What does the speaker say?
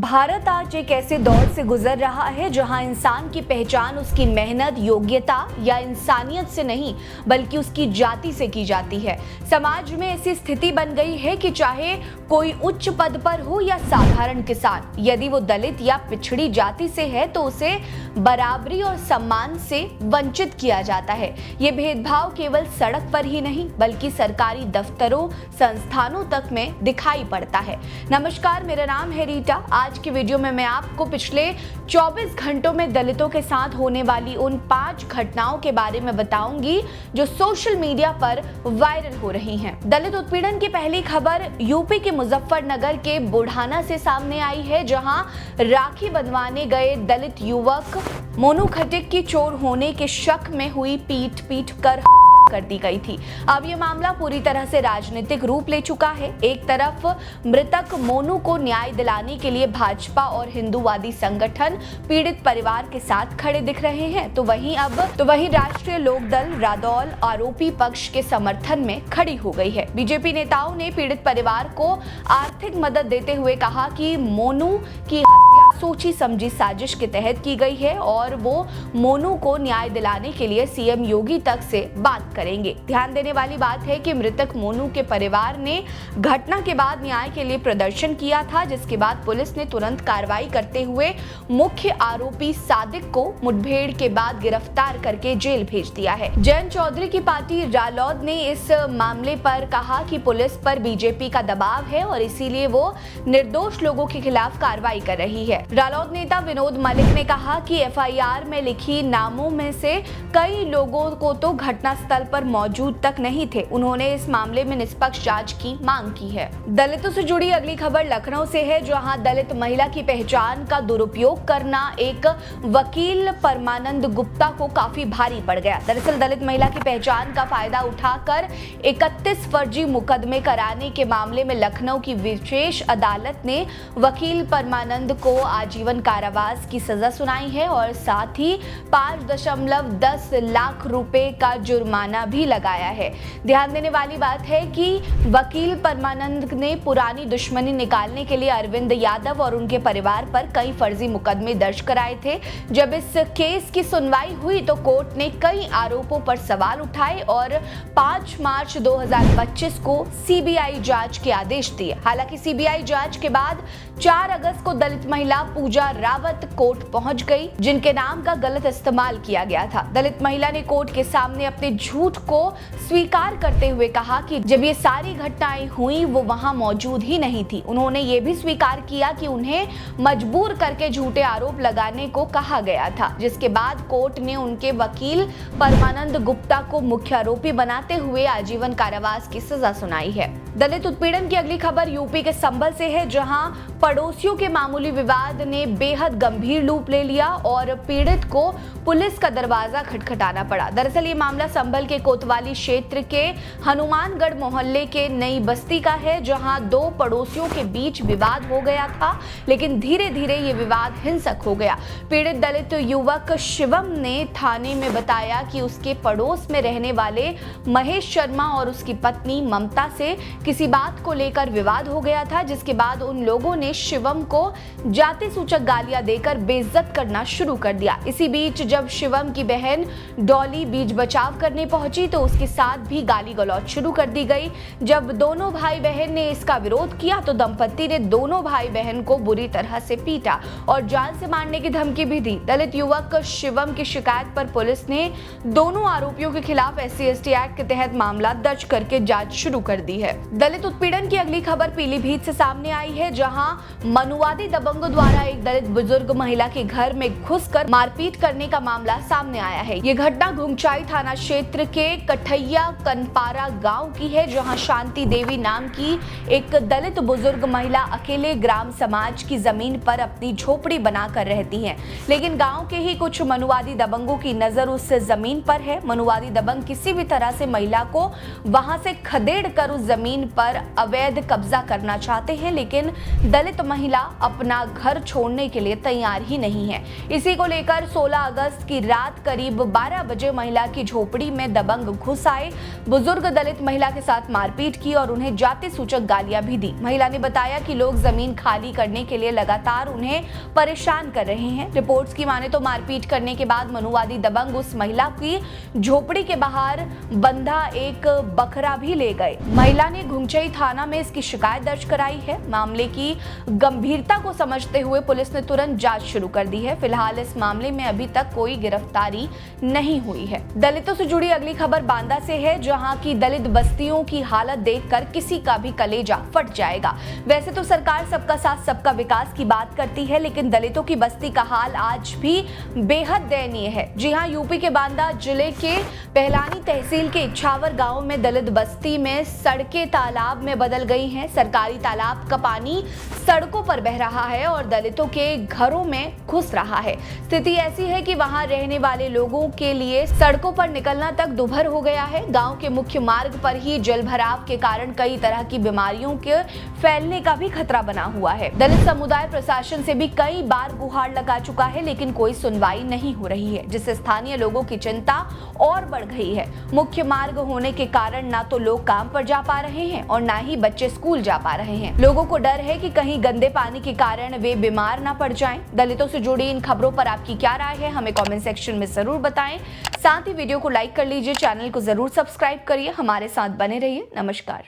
भारत आज एक ऐसे दौर से गुजर रहा है जहां इंसान की पहचान उसकी मेहनत, योग्यता या इंसानियत से नहीं बल्कि उसकी जाति से की जाती है। समाज में ऐसी स्थिति बन गई है कि चाहे कोई उच्च पद पर हो या साधारण किसान, यदि वो दलित या पिछड़ी जाति से है तो उसे बराबरी और सम्मान से वंचित किया जाता है। ये भेदभाव केवल सड़क पर ही नहीं बल्कि सरकारी दफ्तरों, संस्थानों तक में दिखाई पड़ता है। नमस्कार, मेरा नाम है रीटा। आज की वीडियो में मैं आपको पिछले 24 घंटों में दलितों के साथ होने वाली उन 5 घटनाओं के बारे में बताऊंगी जो सोशल मीडिया पर वायरल हो रही हैं। दलित उत्पीड़न की पहली खबर यूपी के मुजफ्फरनगर के बुढ़ाना से सामने आई है, जहां राखी बंधवाने गए दलित युवक मोनू खटिक की चोर होने के शक में हुई पीट कर कर दी गई थी। अब ये मामला पूरी तरह से राजनीतिक रूप ले चुका है। एक तरफ मृतक मोनू को न्याय दिलाने के लिए भाजपा और हिंदूवादी संगठन पीड़ित परिवार के साथ खड़े दिख रहे हैं, तो वहीं राष्ट्रीय लोकदल रादौल आरोपी पक्ष के समर्थन में खड़ी हो गई है। बीजेपी नेताओं ने पीड़ित परिवार को आर्थिक मदद देते हुए कहा कि मोनू की हत्या सोची समझी साजिश के तहत की गई है और वो मोनू को न्याय दिलाने के लिए सीएम योगी तक से बात करेंगे। ध्यान देने वाली बात है कि मृतक मोनू के परिवार ने घटना के बाद न्याय के लिए प्रदर्शन किया था, जिसके बाद पुलिस ने तुरंत कार्रवाई करते हुए मुख्य आरोपी सादिक को मुठभेड़ के बाद गिरफ्तार करके जेल भेज दिया है। जयंत चौधरी की पार्टी रालोद ने इस मामले पर कहा कि पुलिस पर बीजेपी का दबाव है और इसीलिए वो निर्दोष लोगों के खिलाफ कार्रवाई कर रही है। रालोद नेता विनोद मलिक ने कहा कि एफआईआर में लिखी नामों में से कई लोगों को तो घटनास्थल पर मौजूद तक नहीं थे। उन्होंने इस मामले में निष्पक्ष जांच की मांग की है। दलितों से जुड़ी अगली खबर लखनऊ से है, जहां दलित महिला की पहचान का दुरुपयोग करना एक वकील परमानंद गुप्ता को काफी भारी पड़ गया। दरअसल दलित महिला की पहचान का फायदा उठाकर 31 फर्जी मुकदमे कराने के मामले में लखनऊ की विशेष अदालत ने वकील परमानंद को आजीवन कारावास की सजा सुनाई है और साथ ही 5.10 लाख रुपए का जुर्माना भी लगाया है। ध्यान देने वाली बात है कि वकील परमानंद ने पुरानी दुश्मनी निकालने के लिए अरविंद यादव और उनके परिवार पर कई फर्जी मुकदमे दर्ज कराए थे। जब इस केस की सुनवाई हुई तो कोर्ट ने कई आरोपों पर सवाल उठाए और 5 मार्च 2025 को सीबीआई जांच के आदेश दिए। हालांकि सीबीआई जांच के बाद 4 अगस्त को दलित महिला पूजा रावत कोर्ट पहुंच गई, जिनके नाम का गलत इस्तेमाल किया गया था। दलित महिला ने कोर्ट के सामने अपने झूठ को स्वीकार करते हुए कहा कि जब ये सारी घटनाएं हुई वो वहां मौजूद ही नहीं थी। उन्होंने ये भी स्वीकार किया कि उन्हें मजबूर करके झूठे आरोप लगाने को कहा गया था, जिसके बाद कोर्ट ने उनके वकील परमानंद गुप्ता को मुख्य आरोपी बनाते हुए आजीवन कारावास की सजा सुनाई है। दलित उत्पीड़न की अगली खबर यूपी के संभल से है, जहां पड़ोसियों के मामूली विवाद ने बेहद गंभीर रूप ले लिया और पीड़ित को पुलिस का दरवाजा खटखटाना पड़ा। दरअसल ये मामला संभल के कोतवाली क्षेत्र के हनुमानगढ़ मोहल्ले के नई बस्ती का है, जहां 2 पड़ोसियों के बीच विवाद हो गया था, लेकिन धीरे धीरे ये विवाद हिंसक हो गया। पीड़ित दलित युवक शिवम ने थाने में बताया कि उसके पड़ोस में रहने वाले महेश शर्मा और उसकी पत्नी ममता से किसी बात को लेकर विवाद हो गया था, जिसके बाद उन लोगों ने शिवम को जाति सूचक गालियां देकर बेइज्जत करना शुरू कर दिया। इसी बीच जब शिवम की बहन डॉली बीच बचाव करने पहुंची तो उसके साथ भी गाली गलौज शुरू कर दी गई। जब दोनों भाई बहन ने इसका विरोध किया तो दंपति ने दोनों भाई बहन को बुरी तरह से पीटा और जान से मारने की धमकी भी दी। दलित युवक शिवम की शिकायत पर पुलिस ने दोनों आरोपियों के खिलाफ SC/ST एक्ट के तहत मामला दर्ज करके जांच शुरू कर दी है। दलित उत्पीड़न की अगली खबर पीलीभीत से सामने आई है, जहां मनुवादी दबंगों द्वारा एक दलित बुजुर्ग महिला के घर में घुसकर मारपीट करने का मामला सामने आया है। ये घटना घुंगचाई थाना क्षेत्र के कठैया कनपारा गांव की है, जहां शांति देवी नाम की एक दलित बुजुर्ग महिला अकेले ग्राम समाज की जमीन पर अपनी झोपड़ी बनाकर रहती है, लेकिन गांव के ही कुछ मनुवादी दबंगों की नजर उस जमीन पर है। मनुवादी दबंग किसी भी तरह से महिला को वहां से खदेड़ कर उस जमीन जमीन पर अवैध कब्जा करना चाहते हैं, लेकिन दलित महिला अपना घर छोड़ने के लिए तैयार ही नहीं है। इसी को लेकर 16 अगस्त की रात करीब 12 बजे महिला की झोपड़ी में दबंग घुस आए, बुजुर्ग दलित महिला के साथ मारपीट की और उन्हें जाति सूचक गालियां भी दी। महिला ने बताया कि लोग जमीन खाली करने के लिए लगातार उन्हें परेशान कर रहे हैं। रिपोर्ट्स की माने तो मारपीट करने के बाद मनुवादी दबंग उस महिला की झोपड़ी के बाहर बंधा एक बकरा भी ले गए। महिला ने घुंगचई थाना में इसकी शिकायत दर्ज कराई है। मामले की गंभीरता को समझते हुए पुलिस ने तुरंत जांच शुरू कर दी है। फिलहाल इस मामले में अभी तक कोई गिरफ्तारी नहीं हुई है। दलितों से जुड़ी अगली खबर बांदा से है, जहां की दलित बस्तियों की हालत देखकर किसी का भी कलेजा फट जाएगा। वैसे तो सरकार सबका साथ सबका विकास की बात करती है, लेकिन दलितों की बस्ती का हाल आज भी बेहद दयनीय है। जी हां, यूपी के बांदा जिले के पहलानी तहसील के इच्छावर गांव में दलित बस्ती में सड़कें तालाब में बदल गई हैं। सरकारी तालाब का पानी सड़कों पर बह रहा है और दलितों के घरों में घुस रहा है। स्थिति ऐसी है कि वहां रहने वाले लोगों के लिए सड़कों पर निकलना तक दुभर हो गया है। गांव के मुख्य मार्ग पर ही जलभराव के कारण कई तरह की बीमारियों के फैलने का भी खतरा बना हुआ है। दलित समुदाय प्रशासन से भी कई बार गुहार लगा चुका है, लेकिन कोई सुनवाई नहीं हो रही है, जिससे स्थानीय लोगों की चिंता और बढ़ गई है। मुख्य मार्ग होने के कारण ना तो लोग काम पर जा पा रहे हैं और ना ही बच्चे स्कूल जा पा रहे हैं। लोगों को डर है कि कहीं गंदे पानी के कारण वे बीमार ना पड़ जाएं। दलितों से जुड़ी इन खबरों पर आपकी क्या राय है, हमें कमेंट सेक्शन में जरूर बताएं। साथ ही वीडियो को लाइक कर लीजिए, चैनल को जरूर सब्सक्राइब करिए, हमारे साथ बने रहिए। नमस्कार।